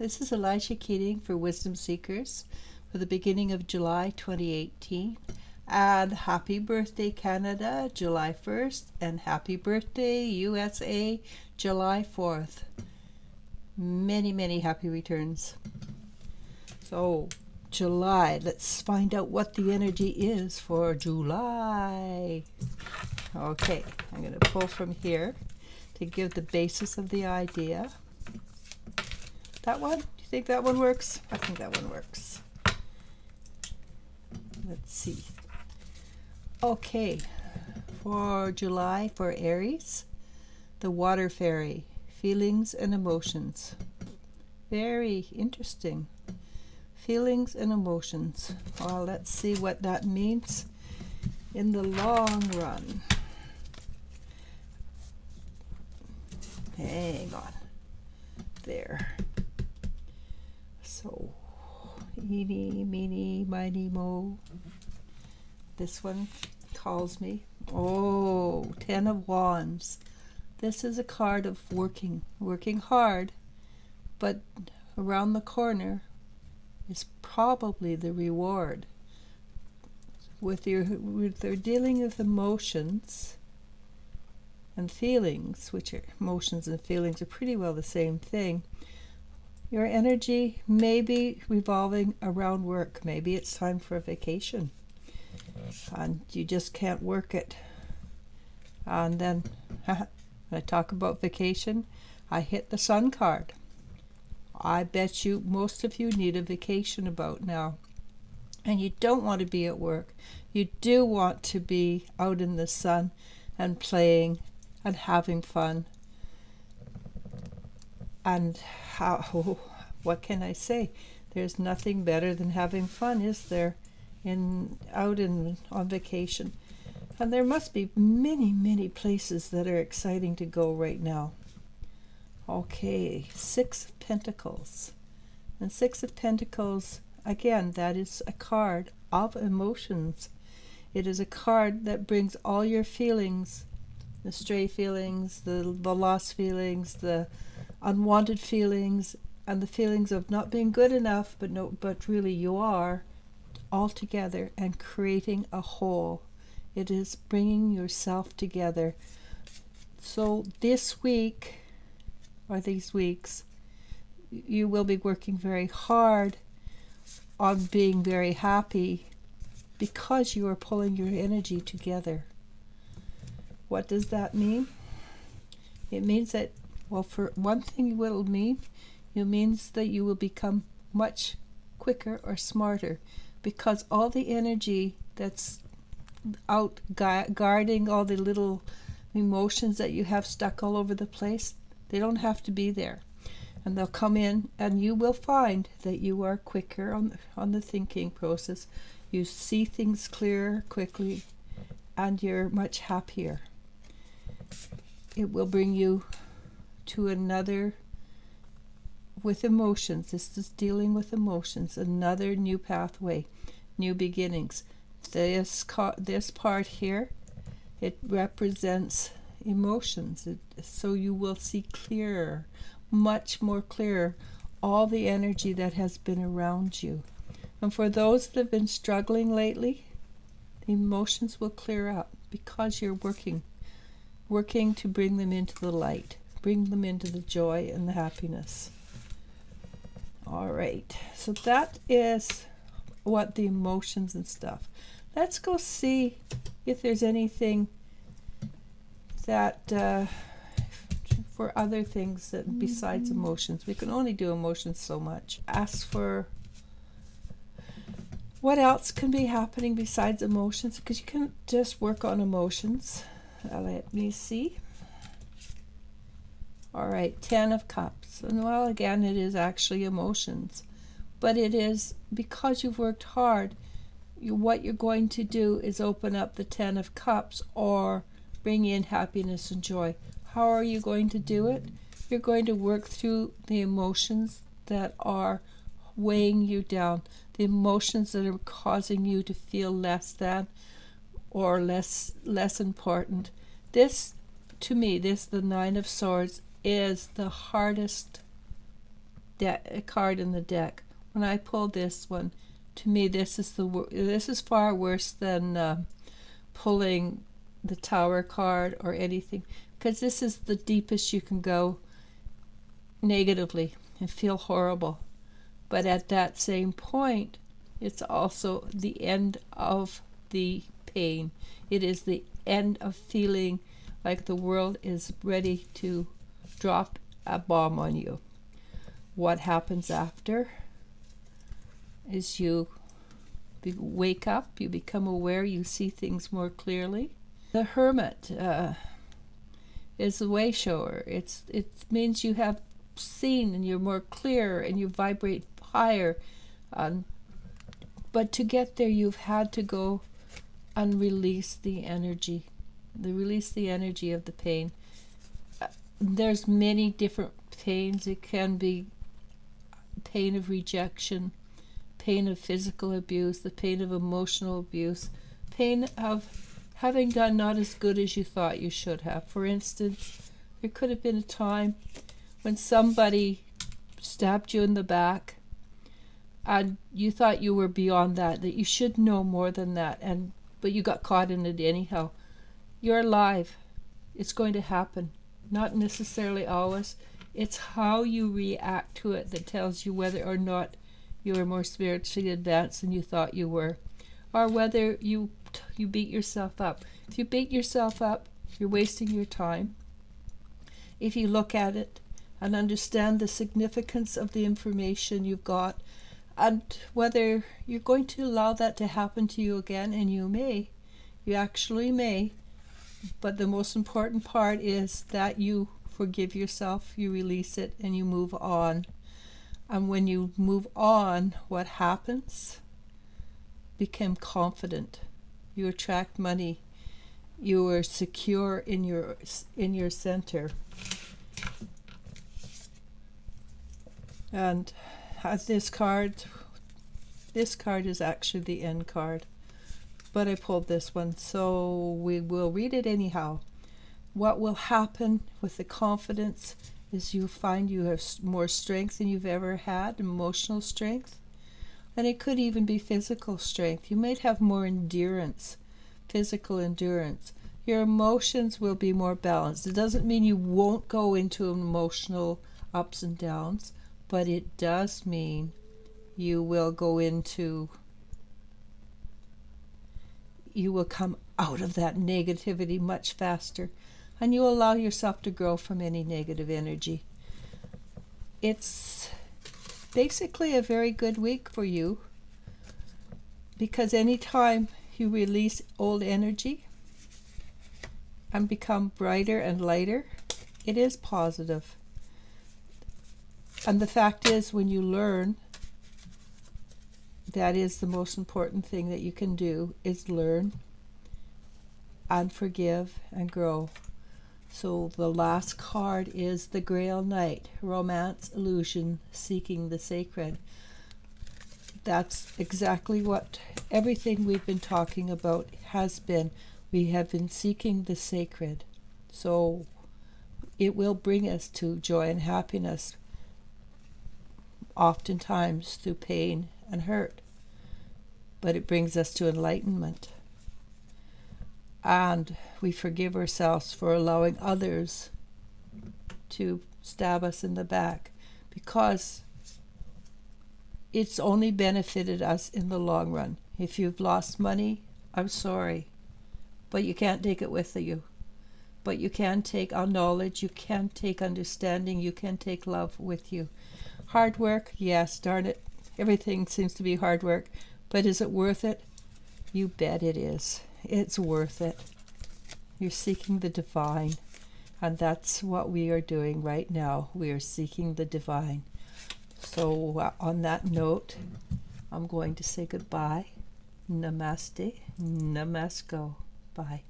This is Elisha Keating for Wisdom Seekers for the beginning of July 2018. And happy birthday, Canada, July 1st, and happy birthday, USA, July 4th. Many, many happy returns. So, July, let's find out what the energy is for July. Okay, I'm going to pull from here to give the basis of the idea. That one? Do you think that one works? I think that one works. Let's see. Okay, for July, for Aries, the Water Fairy, feelings and emotions. Very interesting. Feelings and emotions. Well, let's see what that means in the long run. Hang on. There. So, eeny, meeny, miny, mo. This one calls me. Oh, 10 of Wands. This is a card of working hard, but around the corner is probably the reward. With they're dealing with emotions and feelings, which are emotions and feelings are pretty well the same thing. Your energy may be revolving around work. Maybe it's time for a vacation and you just can't work it. And then when I talk about vacation, I hit the Sun card. I bet you most of you need a vacation about now. And you don't want to be at work. You do want to be out in the sun and playing and having fun. And what can I say? There's nothing better than having fun, is there? On vacation. And there must be many, many places that are exciting to go right now. Okay, 6 of Pentacles. And 6 of Pentacles, again, that is a card of emotions. It is a card that brings all your feelings, the stray feelings, the lost feelings, the unwanted feelings, and the feelings of not being good enough, but really you are, all together and creating a whole. It is bringing yourself together. So this week, or these weeks, you will be working very hard on being very happy because you are pulling your energy together. What does that mean? It means that, well, for one thing, what it'll mean, it means that you will become much quicker or smarter, because all the energy that's out guarding all the little emotions that you have stuck all over the place, they don't have to be there. And they'll come in, and you will find that you are quicker on the thinking process. You see things clearer quickly, and you're much happier. It will bring you to another, with emotions. This is dealing with emotions, another new pathway, new beginnings. This part here, it represents emotions. So you will see clearer, much more clearer, all the energy that has been around you. And for those that have been struggling lately, the emotions will clear up because you're working to bring them into the light, bring them into the joy and the happiness. All right, so that is what the emotions and stuff. Let's go see if there's anything that for other things that besides emotions. We can only do emotions so much. Ask for what else can be happening besides emotions, because you can't just work on emotions. Let me see. All right, 10 of Cups. And well, again, it is actually emotions. But it is because you've worked hard, what you're going to do is open up the 10 of Cups or bring in happiness and joy. How are you going to do it? You're going to work through the emotions that are weighing you down, the emotions that are causing you to feel less than or less important. This, to me, the 9 of Swords is the hardest card in the deck. When I pull this one, to me this is far worse than pulling the Tower card or anything, because this is the deepest you can go negatively and feel horrible. But at that same point, it's also the end of the pain. It is the end of feeling like the world is ready to drop a bomb on you. What happens after is you wake up, you become aware, you see things more clearly. The Hermit is the way shower. It means you have seen and you're more clear and you vibrate higher. But to get there, you've had to go and release the energy. Release the energy of the pain. There's many different pains. It can be pain of rejection, pain of physical abuse, the pain of emotional abuse, pain of having done not as good as you thought you should have. For instance, there could have been a time when somebody stabbed you in the back and you thought you were beyond that you should know more than that, but you got caught in it anyhow. You're alive. It's going to happen. Not necessarily always. It's how you react to it that tells you whether or not you are more spiritually advanced than you thought you were, or whether you beat yourself up. If you beat yourself up, you're wasting your time. If you look at it and understand the significance of the information you've got, and whether you're going to allow that to happen to you again, and you actually may, but the most important part is that you forgive yourself, you release it, and you move on. And when you move on, what happens? Become confident. You attract money. You are secure in your center. And this card is actually the end card, but I pulled this one, so we will read it anyhow. What will happen with the confidence is you find you have more strength than you've ever had, emotional strength, and it could even be physical strength. You might have more endurance, physical endurance. Your emotions will be more balanced. It doesn't mean you won't go into emotional ups and downs, but it does mean you will come out of that negativity much faster, and you allow yourself to grow from any negative energy. It's basically a very good week for you, because anytime you release old energy and become brighter and lighter, it is positive. And the fact is, when you learn, that is the most important thing that you can do, is learn and forgive and grow. So the last card is the Grail Knight, romance, illusion, seeking the sacred. That's exactly what everything we've been talking about has been. We have been seeking the sacred. So it will bring us to joy and happiness, oftentimes through pain and hurt, but it brings us to enlightenment. And we forgive ourselves for allowing others to stab us in the back, because it's only benefited us in the long run. If you've lost money, I'm sorry, but you can't take it with you. But you can take our knowledge, you can take understanding, you can take love with you. Hard work, yes, darn it, everything seems to be hard work, but is it worth it? You bet it is. It's worth it. You're seeking the divine, and that's what we are doing right now. We are seeking the divine. So on that note, I'm going to say goodbye. Namaste. Namasko. Bye.